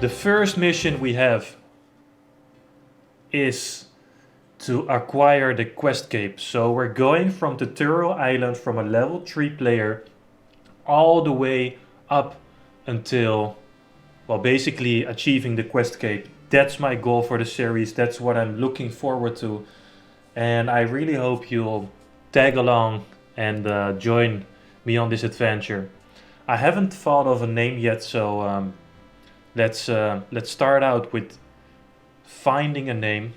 The first mission we have is to acquire the quest cape. So we're going from Tutorial Island from a level 3 player all the way up until, well, basically achieving the quest cape. That's my goal for the series. That's what I'm looking forward to. And I really hope you'll tag along and join me on this adventure. I haven't thought of a name yet, so let's start out with finding a name.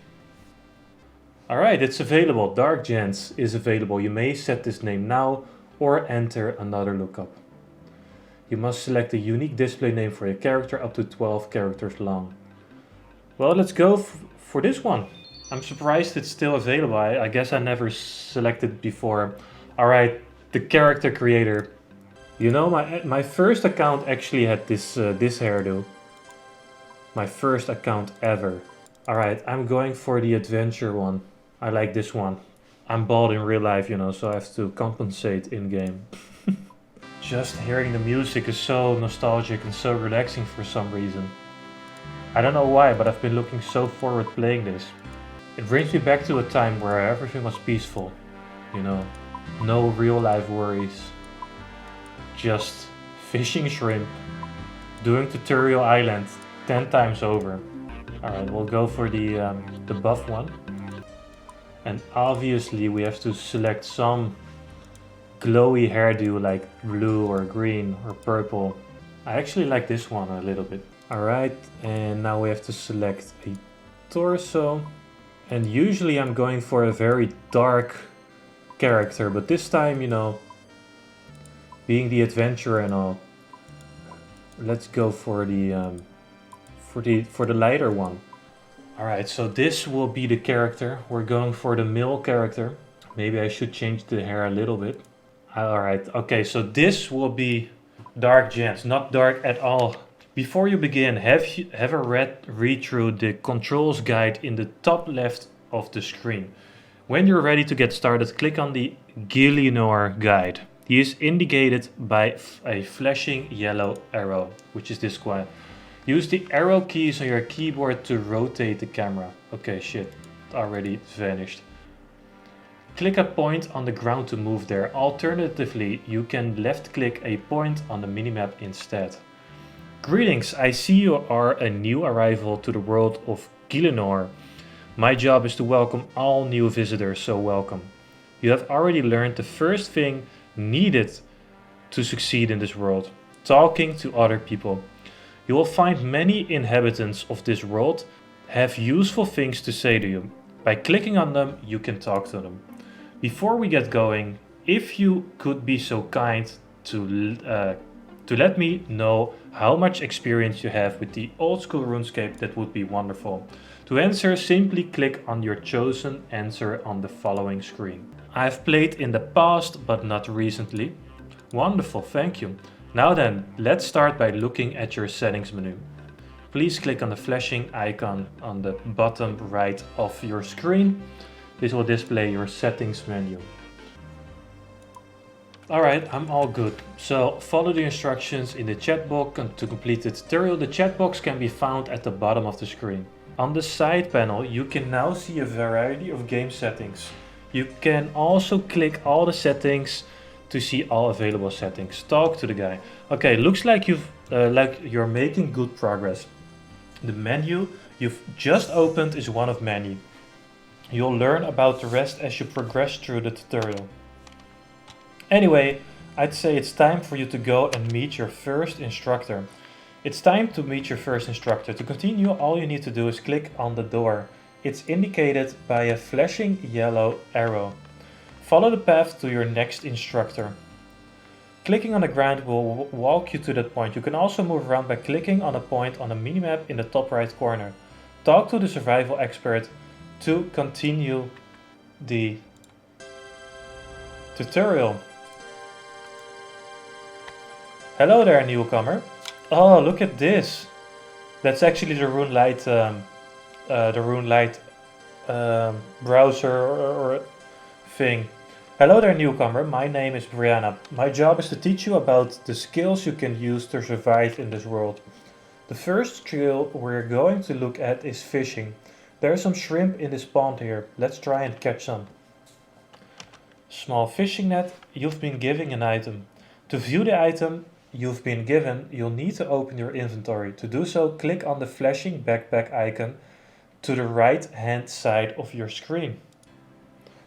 Alright, it's available. Dark Gents is available. You may set this name now or enter another lookup. You must select a unique display name for your character up to 12 characters long. Well, let's go for this one. I'm surprised it's still available. I guess I never selected before. Alright, the character creator. You know, my first account actually had this hairdo. My first account ever. Alright, I'm going for the adventure one. I like this one. I'm bald in real life, you know, so I have to compensate in game. Just hearing the music is so nostalgic and so relaxing for some reason. I don't know why, but I've been looking so forward playing this. It brings me back to a time where everything was peaceful, you know, no real life worries. Just fishing shrimp, doing Tutorial Island 10 times over. Alright, we'll go for the buff one. And obviously we have to select some glowy hairdo like blue or green or purple. I actually like this one a little bit. Alright, and now we have to select a torso. And usually I'm going for a very dark character, but this time, you know, being the adventurer and all, let's go for the lighter one. Alright, so this will be the character. We're going for the male character. Maybe I should change the hair a little bit. Alright, okay, so this will be Dark Gents, not dark at all. Before you begin, have a read through the controls guide in the top left of the screen. When you're ready to get started, click on the Gielinor guide. He is indicated by a flashing yellow arrow, which is this one. Use the arrow keys on your keyboard to rotate the camera. Okay, shit, it already vanished. Click a point on the ground to move there. Alternatively, you can left click a point on the minimap instead. Greetings, I see you are a new arrival to the world of Gielinor. My job is to welcome all new visitors, so welcome. You have already learned the first thing needed to succeed in this world: talking to other people. You will find many inhabitants of this world have useful things to say to you. By clicking on them, you can talk to them. Before we get going, if you could be so kind to let me know how much experience you have with the old school RuneScape, that would be wonderful. To answer, simply click on your chosen answer on the following screen. I've played in the past, but not recently. Wonderful, thank you. Now then, let's start by looking at your settings menu. Please click on the flashing icon on the bottom right of your screen. This will display your settings menu. Alright, I'm all good. So follow the instructions in the chat box to complete the tutorial. The chat box can be found at the bottom of the screen. On the side panel, you can now see a variety of game settings. You can also click all the settings to see all available settings. Talk to the guy. Okay, looks like you're making good progress. The menu you've just opened is one of many. You'll learn about the rest as you progress through the tutorial. Anyway, I'd say it's time for you to go and meet your first instructor. It's time to meet your first instructor. To continue, all you need to do is click on the door. It's indicated by a flashing yellow arrow. Follow the path to your next instructor. Clicking on the ground will walk you to that point. You can also move around by clicking on a point on the minimap in the top right corner. Talk to the survival expert to continue the tutorial. Hello there, newcomer. Oh, look at this. That's actually the RuneLite browser or thing. Hello there, newcomer. My name is Brianna. My job is to teach you about the skills you can use to survive in this world. The first skill we're going to look at is fishing. There are some shrimp in this pond here. Let's try and catch some. Small fishing net, you've been given an item. To view the item you've been given, you'll need to open your inventory. To do so, click on the flashing backpack icon to the right hand side of your screen.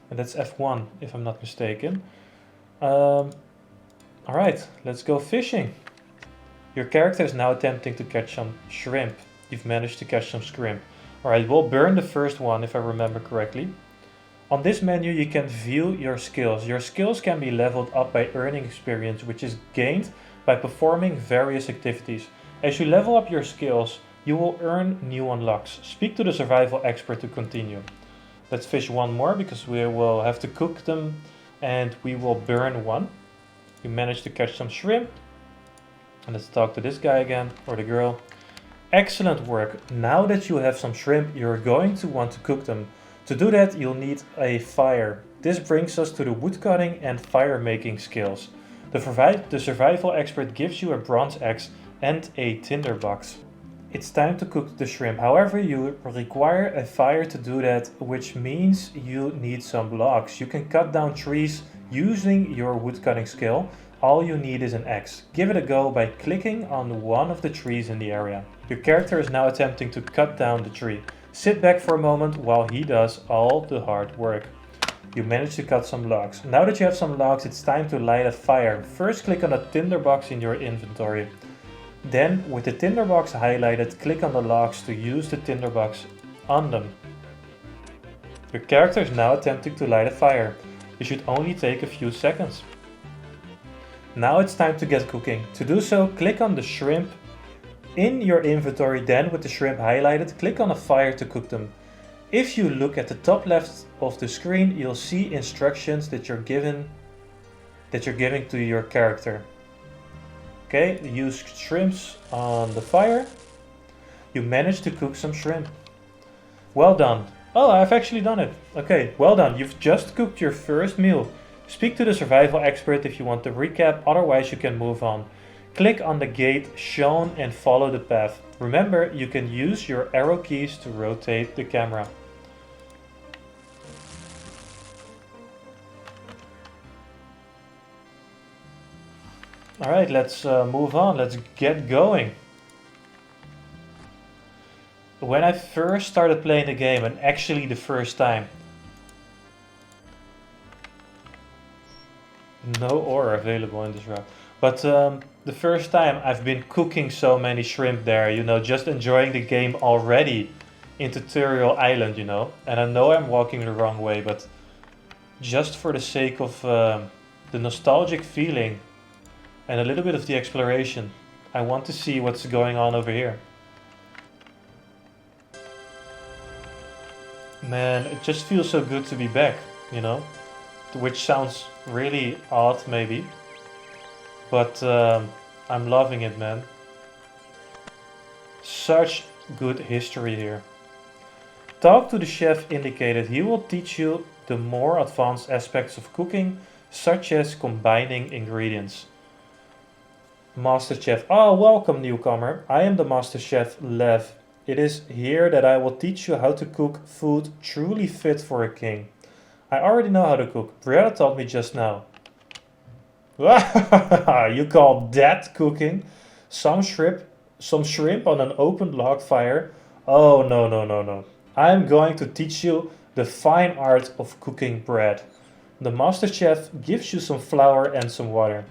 And that's F1 if I'm not mistaken. Alright, let's go fishing. Your character is now attempting to catch some shrimp. You've managed to catch some shrimp. Alright, we'll burn the first one if I remember correctly. On this menu you can view your skills. Your skills can be leveled up by earning experience, which is gained by performing various activities. As you level up your skills, you will earn new unlocks. Speak to the survival expert to continue. Let's fish one more because we will have to cook them and we will burn one. You managed to catch some shrimp. And let's talk to this guy again, or the girl. Excellent work. Now that you have some shrimp, you're going to want to cook them. To do that, you'll need a fire. This brings us to the woodcutting and fire making skills. The survival expert gives you a bronze axe and a tinderbox. It's time to cook the shrimp. However, you require a fire to do that, which means you need some logs. You can cut down trees using your woodcutting skill. All you need is an axe. Give it a go by clicking on one of the trees in the area. Your character is now attempting to cut down the tree. Sit back for a moment while he does all the hard work. You manage to cut some logs. Now that you have some logs, it's time to light a fire. First, click on the tinderbox in your inventory. Then, with the tinderbox highlighted, click on the logs to use the tinderbox on them. Your character is now attempting to light a fire. It should only take a few seconds. Now it's time to get cooking. To do so, click on the shrimp in your inventory, then with the shrimp highlighted, click on a fire to cook them. If you look at the top left of the screen, you'll see instructions that you're giving to your character. Okay, use shrimps on the fire. You managed to cook some shrimp. Well done. Oh, I've actually done it. Okay, well done. You've just cooked your first meal. Speak to the survival expert if you want to recap, otherwise you can move on. Click on the gate shown and follow the path. Remember, you can use your arrow keys to rotate the camera. Alright, let's move on. Let's get going. When I first started playing the game, and actually the first time, no ore available in this route. But the first time I've been cooking so many shrimp there, you know, just enjoying the game already in Tutorial Island, you know. And I know I'm walking the wrong way, but just for the sake of the nostalgic feeling and a little bit of the exploration, I want to see what's going on over here. Man, it just feels so good to be back, you know. Which sounds really odd maybe, but I'm loving it, man. Such good history here. Talk to the chef indicated. He will teach you the more advanced aspects of cooking, such as combining ingredients. Master Chef. Oh, welcome newcomer. I am the Master Chef Lev. It is here that I will teach you how to cook food truly fit for a king. I already know how to cook. Brianna taught me just now. You call that cooking? Some shrimp on an open log fire? Oh, no, no, no, no. I'm going to teach you the fine art of cooking bread. The master chef gives you some flour and some water.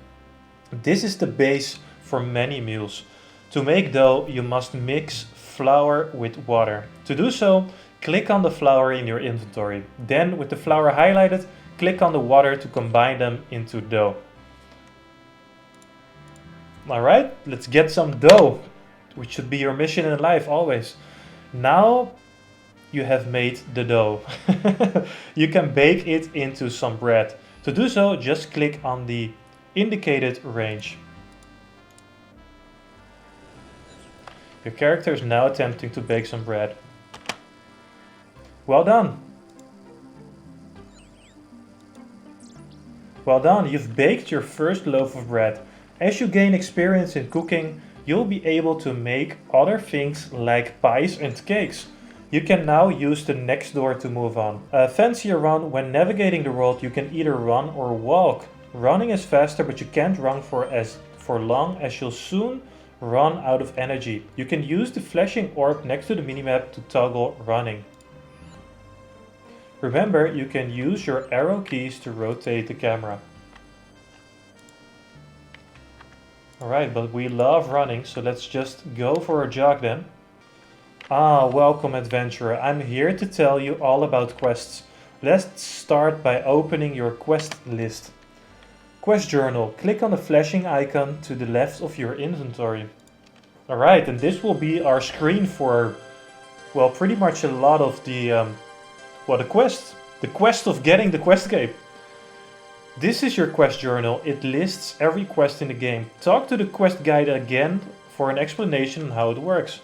This is the base for many meals. To make dough, you must mix flour with water. To do so, click on the flour in your inventory. Then, with the flour highlighted, click on the water to combine them into dough. Alright, let's get some dough, which should be your mission in life always. Now you have made the dough. You can bake it into some bread. To do so, just click on the indicated range. Your character is now attempting to bake some bread. Well done. Well done, you've baked your first loaf of bread. As you gain experience in cooking, you'll be able to make other things like pies and cakes. You can now use the next door to move on. A fancier run: when navigating the world, you can either run or walk. Running is faster, but you can't run for long, as you'll soon run out of energy. You can use the flashing orb next to the minimap to toggle running. Remember, you can use your arrow keys to rotate the camera. Alright, but we love running, so let's just go for a jog then. Ah, welcome adventurer. I'm here to tell you all about quests. Let's start by opening your quest list. Quest journal. Click on the flashing icon to the left of your inventory. Alright, and this will be our screen for, well, pretty much a lot of the quest. The quest of getting the quest cape. This is your quest journal. It lists every quest in the game. Talk to the quest guide again for an explanation on how it works.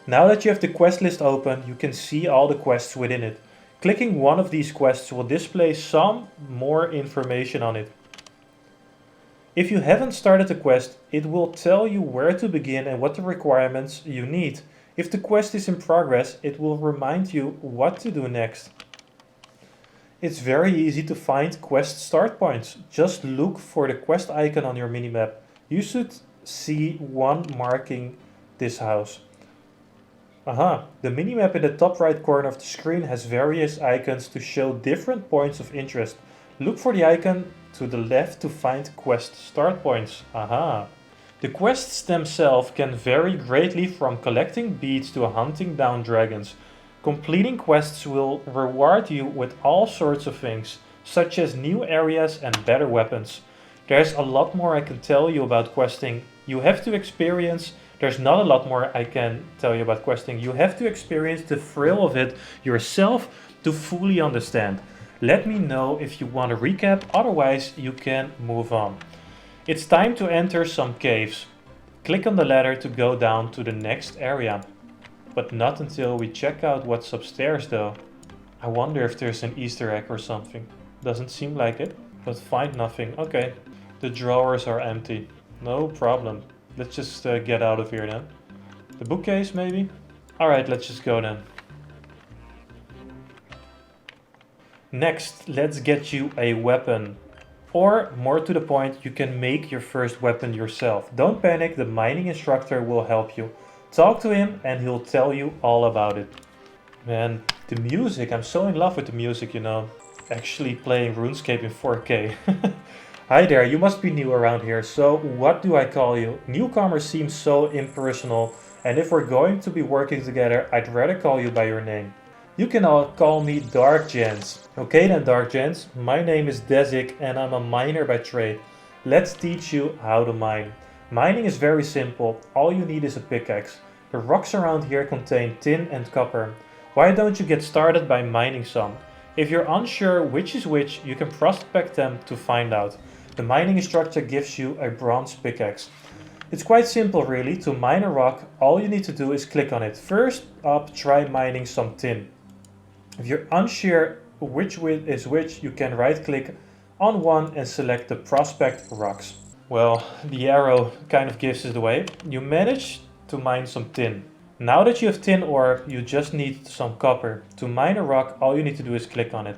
Now that you have the quest list open, you can see all the quests within it. Clicking one of these quests will display some more information on it. If you haven't started the quest, it will tell you where to begin and what the requirements you need. If the quest is in progress, it will remind you what to do next. It's very easy to find quest start points. Just look for the quest icon on your minimap. You should see one marking this house. The minimap in the top right corner of the screen has various icons to show different points of interest. Look for the icon to the left to find quest start points. The quests themselves can vary greatly, from collecting beads to hunting down dragons. Completing quests will reward you with all sorts of things, such as new areas and better weapons. There's a lot more I can tell you about questing. You have to experience... There's not a lot more I can tell you about questing. You have to experience the thrill of it yourself to fully understand. Let me know if you want to recap, otherwise you can move on. It's time to enter some caves. Click on the ladder to go down to the next area. But not until we check out what's upstairs though. I wonder if there's an Easter egg or something. Doesn't seem like it, but find nothing. Okay, the drawers are empty. No problem. Let's just get out of here then. The bookcase maybe? Alright, let's just go then. Next, let's get you a weapon. Or, more to the point, you can make your first weapon yourself. Don't panic, the mining instructor will help you. Talk to him and he'll tell you all about it. Man, the music, I'm so in love with the music, you know. Actually playing RuneScape in 4K. Hi there, you must be new around here, so what do I call you? Newcomer seems so impersonal, and if we're going to be working together, I'd rather call you by your name. You can all call me Dark Gents. Okay then, Dark Gents, my name is Desik and I'm a miner by trade. Let's teach you how to mine. Mining is very simple, all you need is a pickaxe. The rocks around here contain tin and copper. Why don't you get started by mining some? If you're unsure which is which, you can prospect them to find out. The mining instructor gives you a bronze pickaxe. It's quite simple really. To mine a rock, all you need to do is click on it. First up, try mining some tin. If you're unsure which is which, you can right click on one and select the prospect rocks. Well, the arrow kind of gives it away. You managed to mine some tin. Now that you have tin ore, you just need some copper. To mine a rock, all you need to do is click on it.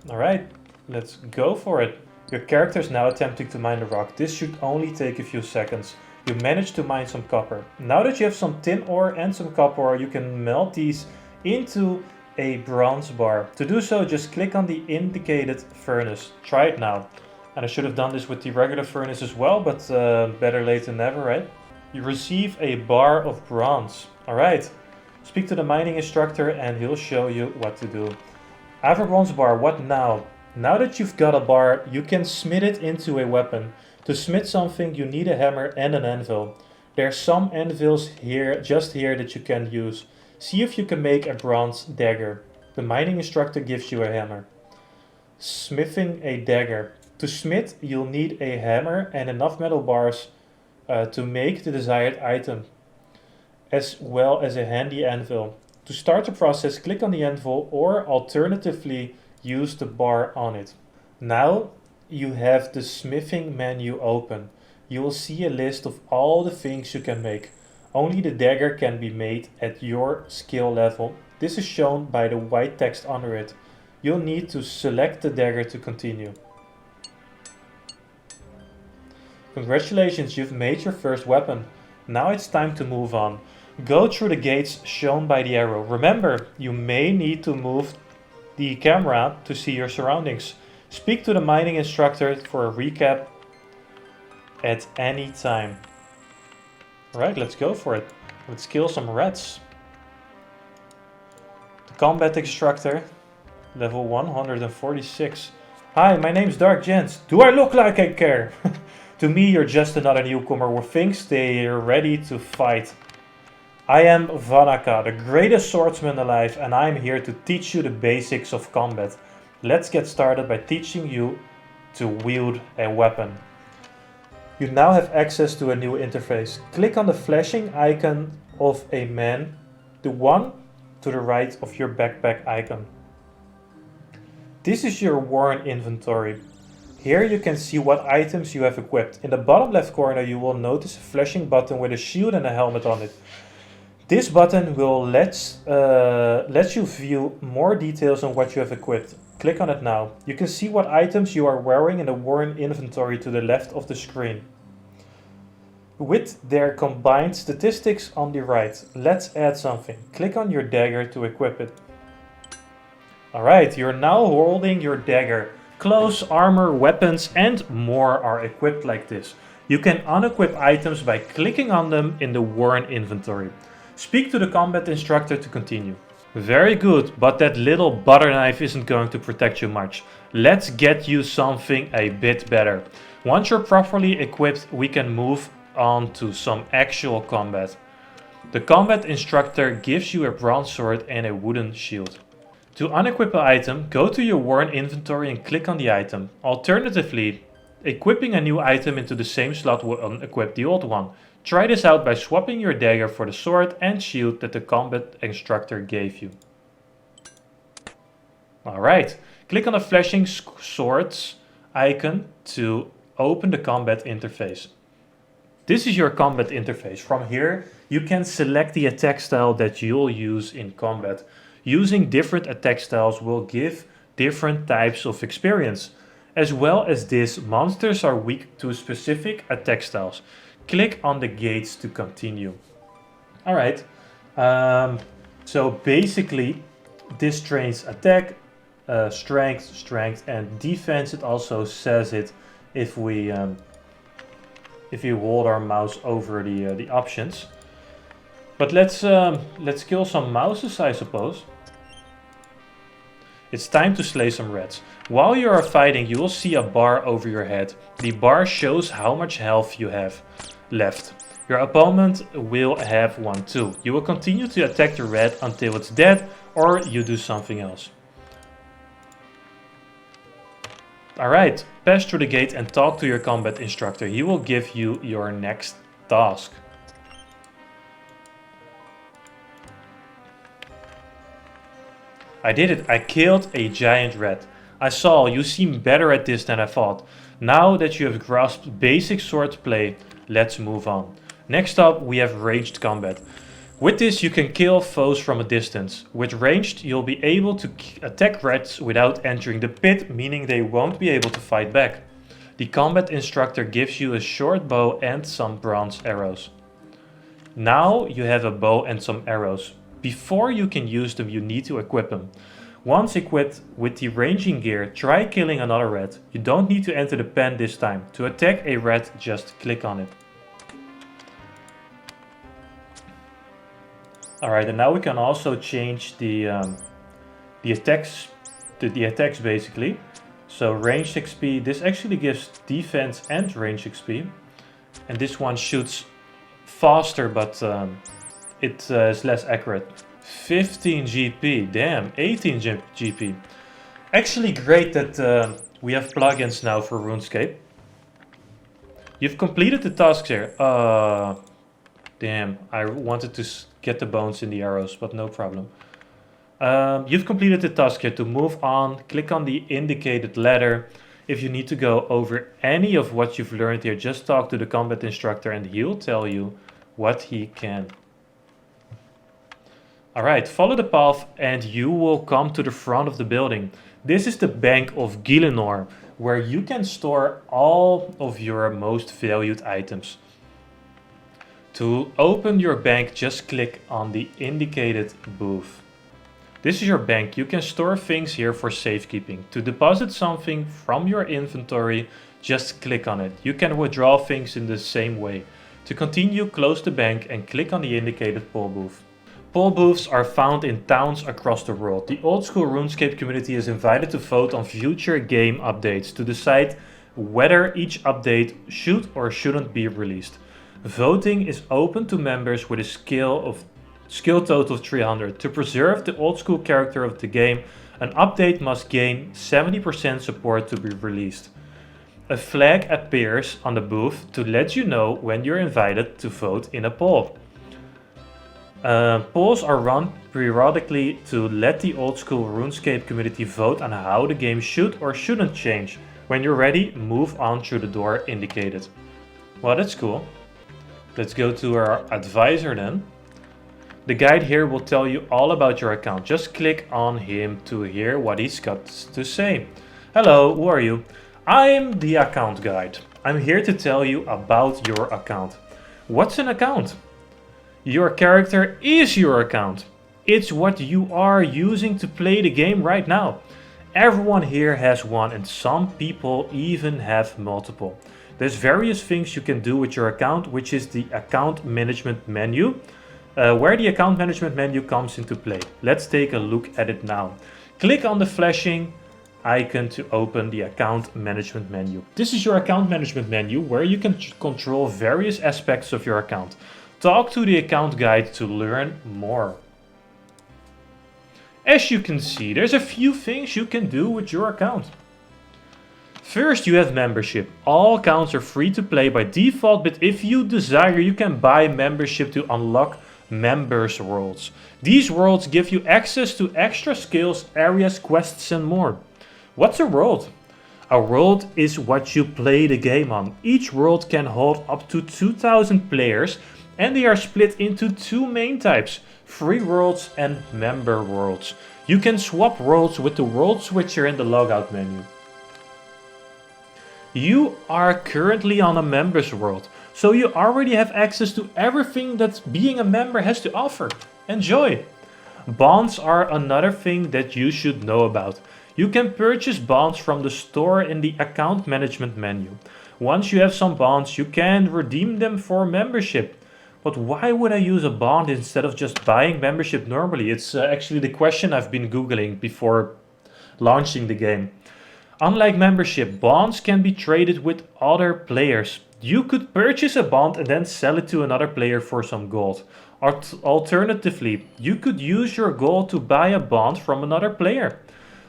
Alright, let's go for it. Your character is now attempting to mine the rock. This should only take a few seconds. You managed to mine some copper. Now that you have some tin ore and some copper ore, you can melt these into a bronze bar. To do so, just click on the indicated furnace. Try it now. And I should have done this with the regular furnace as well, but better late than never, right? You receive a bar of bronze. Alright, speak to the mining instructor and he'll show you what to do. I have a bronze bar, what now? Now that you've got a bar, you can smith it into a weapon. To smith something, you need a hammer and an anvil. There are some anvils here, just here, that you can use. See if you can make a bronze dagger. The mining instructor gives you a hammer. Smithing a dagger. To smith, you'll need a hammer and enough metal bars to make the desired item, as well as a handy anvil. To start the process, click on the anvil or alternatively use the bar on it. Now you have the smithing menu open. you will see a list of all the things you can make. Only the dagger can be made at your skill level. This is shown by the white text under it. You'll need to select the dagger to continue. Congratulations, you've made your first weapon. Now it's time to move on. Go through the gates shown by the arrow. Remember, you may need to move the camera to see your surroundings. Speak to the mining instructor for a recap at any time. Alright, let's go for it. Let's kill some rats. The combat instructor, level 146. Hi, my name's Dark Gents. Do I look like I care? To me, you're just another newcomer who thinks they're ready to fight. I am Vanaka, the greatest swordsman alive, and I'm here to teach you the basics of combat. Let's get started by teaching you to wield a weapon. You now have access to a new interface. Click on the flashing icon of a man, the one to the right of your backpack icon. This is your worn inventory. Here you can see what items you have equipped. In the bottom left corner you will notice a flashing button with a shield and a helmet on it. This button will let you view more details on what you have equipped. Click on it now. You can see what items you are wearing in the worn inventory to the left of the screen, with their combined statistics on the right. Let's add something. Click on your dagger to equip it. Alright, you're now holding your dagger. Clothes, armor, weapons and more are equipped like this. You can unequip items by clicking on them in the worn inventory. Speak to the combat instructor to continue. Very good, but that little butter knife isn't going to protect you much. Let's get you something a bit better. Once you're properly equipped, we can move on to some actual combat. The combat instructor gives you a bronze sword and a wooden shield. To unequip an item, go to your worn inventory and click on the item. Alternatively, equipping a new item into the same slot will unequip the old one. Try this out by swapping your dagger for the sword and shield that the combat instructor gave you. Alright, click on the flashing swords icon to open the combat interface. This is your combat interface. From here, you can select the attack style that you'll use in combat. Using different attack styles will give different types of experience. As well as this, monsters are weak to specific attack styles. Click on the gates to continue. Alright, so basically this trains attack, strength and defense. It also says it if we hold our mouse over the options. But let's kill some mouses, I suppose. It's time to slay some rats. While you are fighting, you will see a bar over your head. The bar shows how much health you have left. Your opponent will have one too. You will continue to attack the rat until it's dead or you do something else. Alright, pass through the gate and talk to your combat instructor. He will give you your next task. I did it. I killed a giant rat. I saw you seem better at this than I thought. Now that you have grasped basic swordplay, let's move on. Next up, we have ranged combat. With this, you can kill foes from a distance. With ranged, you'll be able to attack rats without entering the pit, meaning they won't be able to fight back. The combat instructor gives you a short bow and some bronze arrows. Now you have a bow and some arrows. Before you can use them, you need to equip them. Once equipped with the ranging gear, try killing another rat. You don't need to enter the pen this time. To attack a rat, just click on it. Alright, and now we can also change the attacks basically. So ranged XP, this actually gives defense and range XP. And this one shoots faster, but it is less accurate. 15 GP, damn, 18 GP. Actually great that we have plugins now for RuneScape. You've completed the tasks here. Damn, I wanted to get the bones in the arrows, but no problem. You've completed the task here. To move on, click on the indicated ladder. If you need to go over any of what you've learned here, just talk to the combat instructor and he'll tell you what he can. Alright, follow the path and you will come to the front of the building. This is the Bank of Gielinor, where you can store all of your most valued items. To open your bank, just click on the indicated booth. This is your bank. You can store things here for safekeeping. To deposit something from your inventory, just click on it. You can withdraw things in the same way. To continue, close the bank and click on the indicated poll booth. Poll booths are found in towns across the world. The old school RuneScape community is invited to vote on future game updates to decide whether each update should or shouldn't be released. Voting is open to members with a skill total of 300. To preserve the old school character of the game, an update must gain 70% support to be released. A flag appears on the booth to let you know when you're invited to vote in a poll. Polls are run periodically to let the old school RuneScape community vote on how the game should or shouldn't change. When you're ready, move on through the door indicated. Well, that's cool. Let's go to our advisor then. The guide here will tell you all about your account. Just click on him to hear what he's got to say. Hello, who are you? I'm the account guide. I'm here to tell you about your account. What's an account? Your character is your account. It's what you are using to play the game right now. Everyone here has one and some people even have multiple. There's various things you can do with your account, which is the account management menu, where the account management menu comes into play. Let's take a look at it now. Click on the flashing icon to open the account management menu. This is your account management menu where you can control various aspects of your account. Talk to the account guide to learn more. As you can see, there's a few things you can do with your account. First, you have membership. All accounts are free to play by default, but if you desire, you can buy membership to unlock members worlds. These worlds give you access to extra skills, areas, quests and more. What's a world? A world is what you play the game on. Each world can hold up to 2,000 players and they are split into two main types, free worlds and member worlds. You can swap worlds with the world switcher in the logout menu. You are currently on a members world, so you already have access to everything that being a member has to offer. Enjoy! Bonds are another thing that you should know about. You can purchase bonds from the store in the account management menu. Once you have some bonds, you can redeem them for membership. But why would I use a bond instead of just buying membership normally? It's actually the question I've been Googling before launching the game. Unlike membership, bonds can be traded with other players. You could purchase a bond and then sell it to another player for some gold. Alternatively, you could use your gold to buy a bond from another player.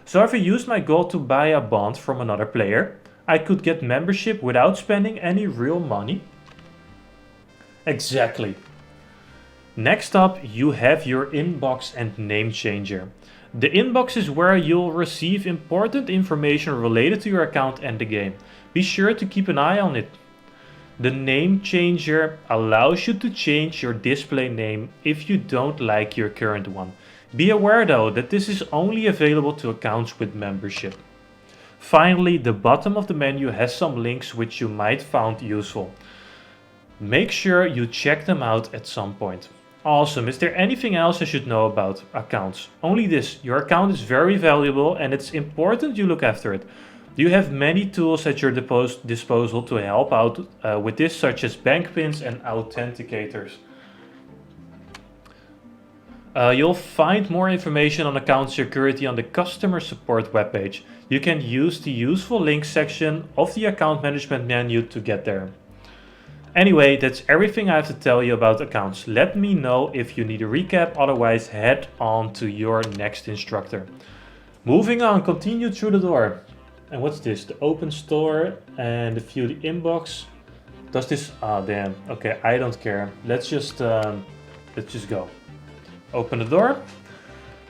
So if I used my gold to buy a bond from another player, I could get membership without spending any real money. Exactly. Next up, you have your inbox and name changer. The inbox is where you'll receive important information related to your account and the game. Be sure to keep an eye on it. The name changer allows you to change your display name if you don't like your current one. Be aware though that this is only available to accounts with membership. Finally, the bottom of the menu has some links which you might find useful. Make sure you check them out at some point. Awesome, is there anything else I should know about accounts? Only this, your account is very valuable and it's important you look after it. You have many tools at your disposal to help out with this, such as bank pins and authenticators. You'll find more information on account security on the customer support webpage. You can use the useful links section of the account management menu to get there. Anyway, that's everything I have to tell you about accounts. Let me know if you need a recap, otherwise head on to your next instructor. Moving on, continue through the door. And what's this? The open store and the view the inbox. Does this, oh damn, okay, I don't care. Let's just go. Open the door,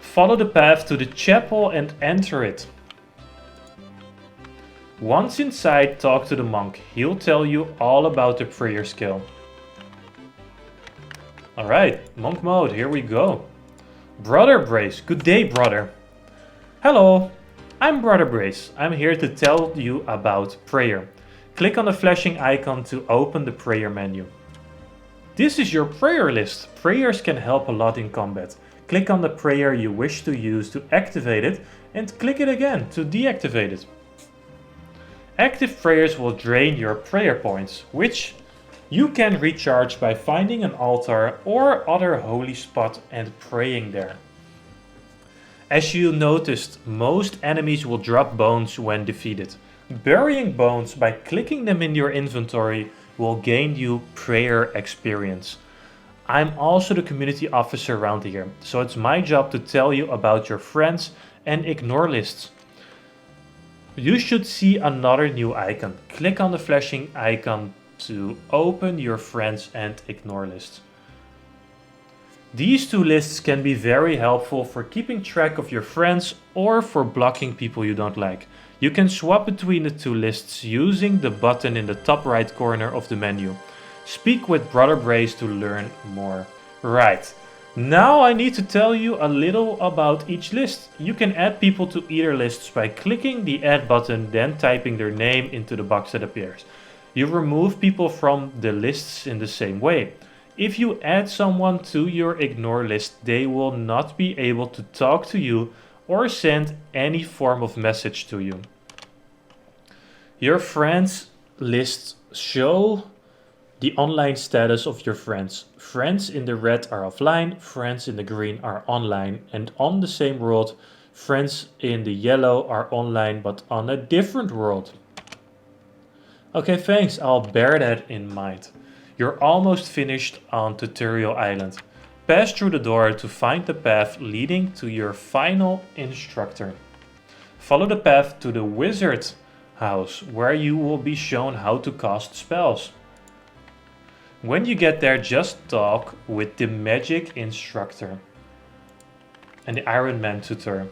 follow the path to the chapel and enter it. Once inside, talk to the monk. He'll tell you all about the prayer skill. Alright, monk mode, here we go. Brother Brace, good day, brother. Hello, I'm Brother Brace. I'm here to tell you about prayer. Click on the flashing icon to open the prayer menu. This is your prayer list. Prayers can help a lot in combat. Click on the prayer you wish to use to activate it and click it again to deactivate it. Active prayers will drain your prayer points, which you can recharge by finding an altar or other holy spot and praying there. As you noticed, most enemies will drop bones when defeated. Burying bones by clicking them in your inventory will gain you prayer experience. I'm also the community officer around here, so it's my job to tell you about your friends and ignore lists. You should see another new icon. Click on the flashing icon to open your friends and ignore lists. These two lists can be very helpful for keeping track of your friends or for blocking people you don't like. You can swap between the two lists using the button in the top right corner of the menu. Speak with Brother Brace to learn more. Right. Now I need to tell you a little about each list. You can add people to either lists by clicking the add button, then typing their name into the box that appears. You remove people from the lists in the same way. If you add someone to your ignore list, they will not be able to talk to you or send any form of message to you. Your friends lists show the online status of your friends. Friends in the red are offline, friends in the green are online, and on the same world, friends in the yellow are online but on a different world. Okay, thanks, I'll bear that in mind. You're almost finished on Tutorial Island. Pass through the door to find the path leading to your final instructor. Follow the path to the wizard house, where you will be shown how to cast spells. When you get there, just talk with the magic instructor and the Ironman tutor.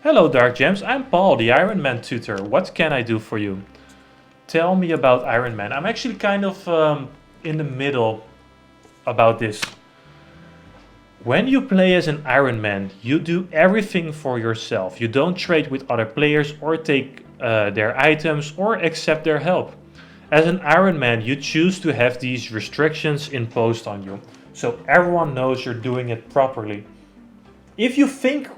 Hello Dark Gems, I'm Paul, the Ironman tutor. What can I do for you? Tell me about Ironman. I'm actually kind of in the middle about this. When you play as an Ironman, you do everything for yourself. You don't trade with other players or take their items or accept their help. As an Ironman, you choose to have these restrictions imposed on you, so everyone knows you're doing it properly. If you think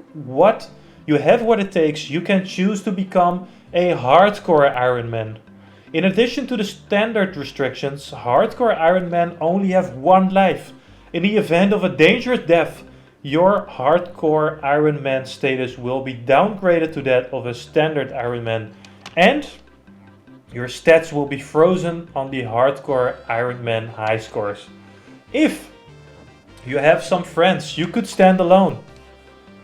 you have what it takes, you can choose to become a hardcore Ironman. In addition to the standard restrictions, hardcore Ironmen only have one life. In the event of a dangerous death, your hardcore Ironman status will be downgraded to that of a standard Ironman, and your stats will be frozen on the hardcore Ironman high scores. If you have some friends, you could stand alone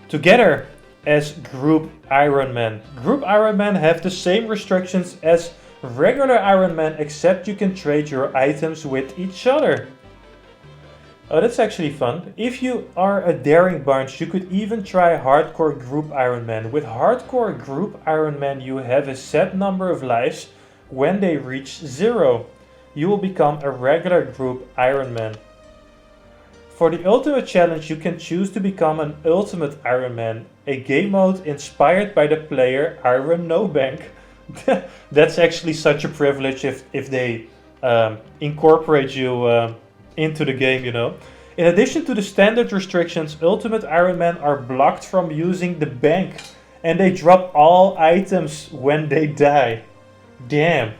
together as group Ironman. Group Ironman have the same restrictions as regular Ironman, except you can trade your items with each other. Oh, that's actually fun. If you are a daring bunch, you could even try hardcore group Ironman. With hardcore group Ironman, you have a set number of lives. When they reach 0, you will become a regular group Ironman. For the ultimate challenge, you can choose to become an ultimate Ironman, a game mode inspired by the player Iron No Bank. That's actually such a privilege if they incorporate you into the game, you know. In addition to the standard restrictions, Ultimate Ironman are blocked from using the bank, and they drop all items when they die. Damn.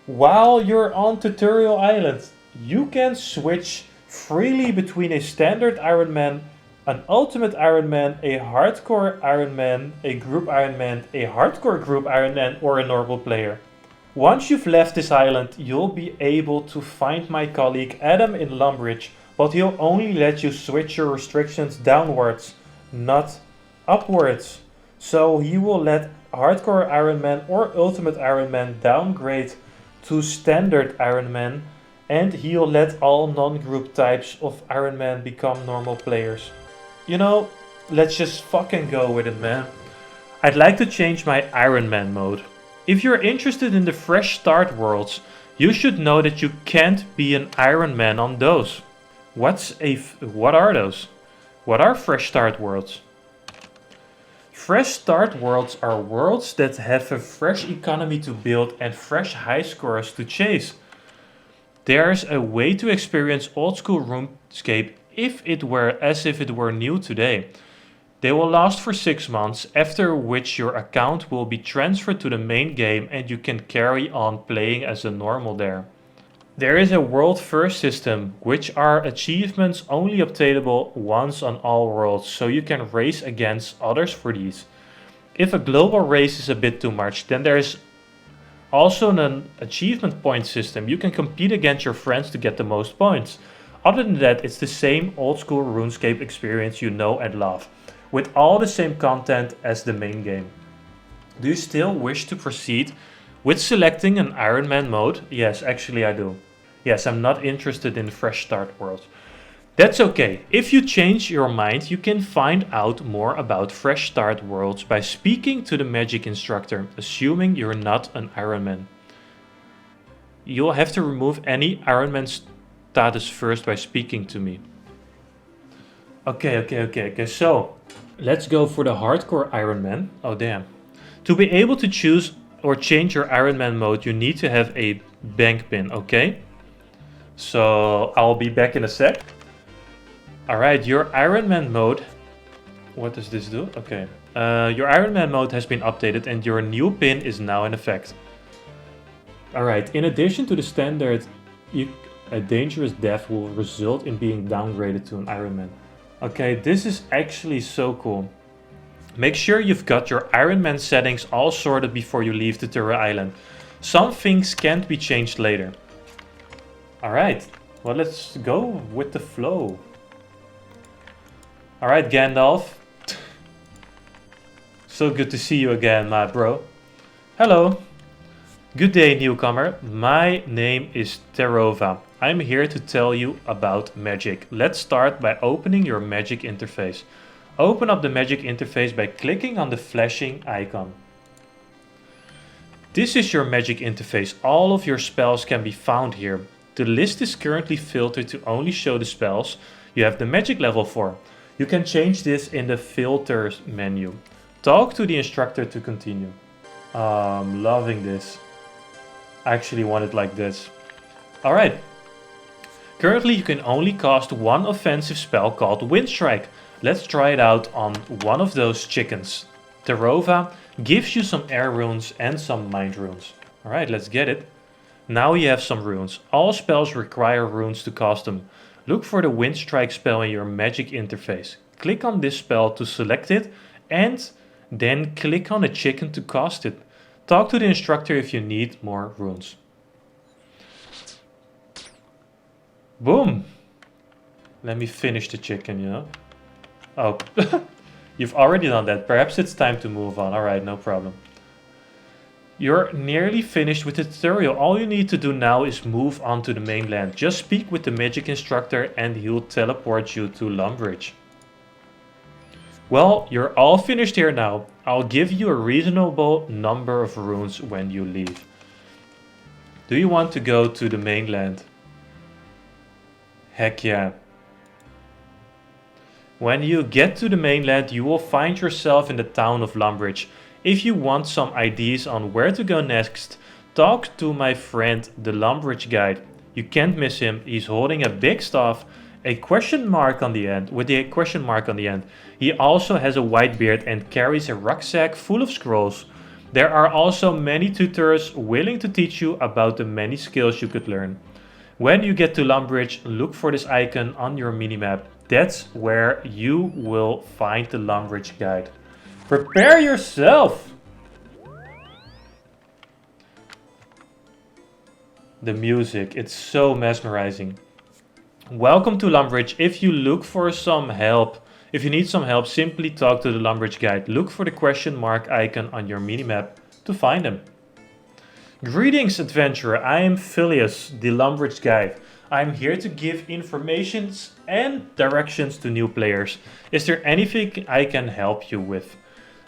While you're on Tutorial Island, you can switch freely between a standard Ironman, an Ultimate Ironman, a Hardcore Ironman, a Group Ironman, a Hardcore Group Ironman, or a normal player. Once you've left this island, you'll be able to find my colleague Adam in Lumbridge, but he'll only let you switch your restrictions downwards, not upwards. So he will let Hardcore Ironman or Ultimate Ironman downgrade to Standard Ironman, and he'll let all non-group types of Ironman become normal players. You know, let's just fucking go with it, man. I'd like to change my Ironman mode. If you're interested in the fresh start worlds, you should know that you can't be an Ironman on those. What are those? What are fresh start worlds? Fresh start worlds are worlds that have a fresh economy to build and fresh high scores to chase. There's a way to experience old school RuneScape as if it were new today. They will last for 6 months, after which your account will be transferred to the main game and you can carry on playing as a normal there. There is a world first system, which are achievements only obtainable once on all worlds, so you can race against others for these. If a global race is a bit too much, then there is also an achievement point system. You can compete against your friends to get the most points. Other than that, it's the same old school RuneScape experience you know and love, with all the same content as the main game. Do you still wish to proceed with selecting an Ironman mode? Yes, actually I do. Yes, I'm not interested in fresh start worlds. That's okay. If you change your mind, you can find out more about fresh start worlds by speaking to the magic instructor, assuming you're not an Ironman. You'll have to remove any Ironman status first by speaking to me. Okay, so let's go for the hardcore Ironman. Oh damn. To be able to choose or change your Ironman mode, you need to have a bank pin, okay? So I'll be back in a sec. Alright, your Ironman mode. What does this do? Okay. Your Ironman mode has been updated and your new pin is now in effect. Alright, in addition to the standard, a dangerous death will result in being downgraded to an Ironman. Okay, this is actually so cool. Make sure you've got your Ironman settings all sorted before you leave the Terra Island. Some things can't be changed later. Alright, well let's go with the flow. Alright, Gandalf. So good to see you again, my bro. Hello. Good day, newcomer. My name is Terova. I'm here to tell you about magic. Let's start by opening your magic interface. Open up the magic interface by clicking on the flashing icon. This is your magic interface. All of your spells can be found here. The list is currently filtered to only show the spells you have the magic level for. You can change this in the filters menu. Talk to the instructor to continue. Loving this. I actually want it like this. Alright. Currently you can only cast one offensive spell called Wind Strike. Let's try it out on one of those chickens. Terova gives you some air runes and some mind runes. Alright, let's get it. Now you have some runes. All spells require runes to cast them. Look for the Wind Strike spell in your magic interface. Click on this spell to select it and then click on a chicken to cast it. Talk to the instructor if you need more runes. Boom! Let me finish the chicken, you know. Oh, you've already done that. Perhaps it's time to move on. Alright, no problem. You're nearly finished with the tutorial. All you need to do now is move on to the mainland. Just speak with the magic instructor and he'll teleport you to Lumbridge. Well, you're all finished here now. I'll give you a reasonable number of runes when you leave. Do you want to go to the mainland? Heck yeah. When you get to the mainland, you will find yourself in the town of Lumbridge. If you want some ideas on where to go next, talk to my friend the Lumbridge guide. You can't miss him. He's holding a big staff, a question mark on the end, with a question mark on the end. He also has a white beard and carries a rucksack full of scrolls. There are also many tutors willing to teach you about the many skills you could learn. When you get to Lumbridge, look for this icon on your minimap. That's where you will find the Lumbridge guide. Prepare yourself! The music, it's so mesmerizing. Welcome to Lumbridge. If you look for some help, if you need some help, simply talk to the Lumbridge guide. Look for the question mark icon on your minimap to find him. Greetings, adventurer. I am Phileas, the Lumbridge guide. I'm here to give information and directions to new players. Is there anything I can help you with?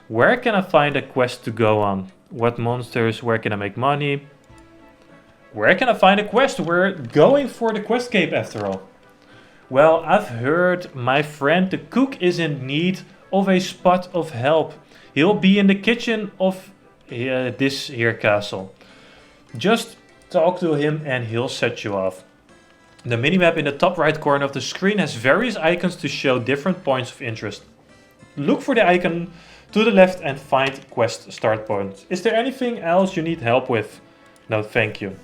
Where can I find a quest to go on? What monsters? Where can I make money? Where can I find a quest? We're going for the quest cape after all. Well, I've heard my friend the cook is in need of a spot of help. He'll be in the kitchen of this here castle. Just talk to him and he'll set you off. The minimap in the top right corner of the screen has various icons to show different points of interest. Look for the icon to the left and find quest start points. Is there anything else you need help with? No, thank you.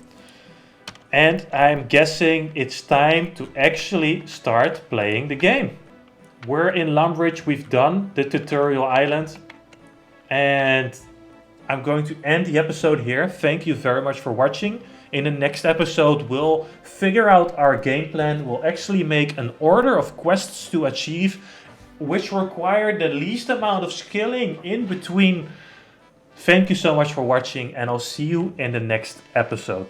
And I'm guessing it's time to actually start playing the game. We're in Lumbridge, we've done the tutorial island, and I'm going to end the episode here. Thank you very much for watching. In the next episode, we'll figure out our game plan. We'll actually make an order of quests to achieve, which require the least amount of skilling in between. Thank you so much for watching, and I'll see you in the next episode.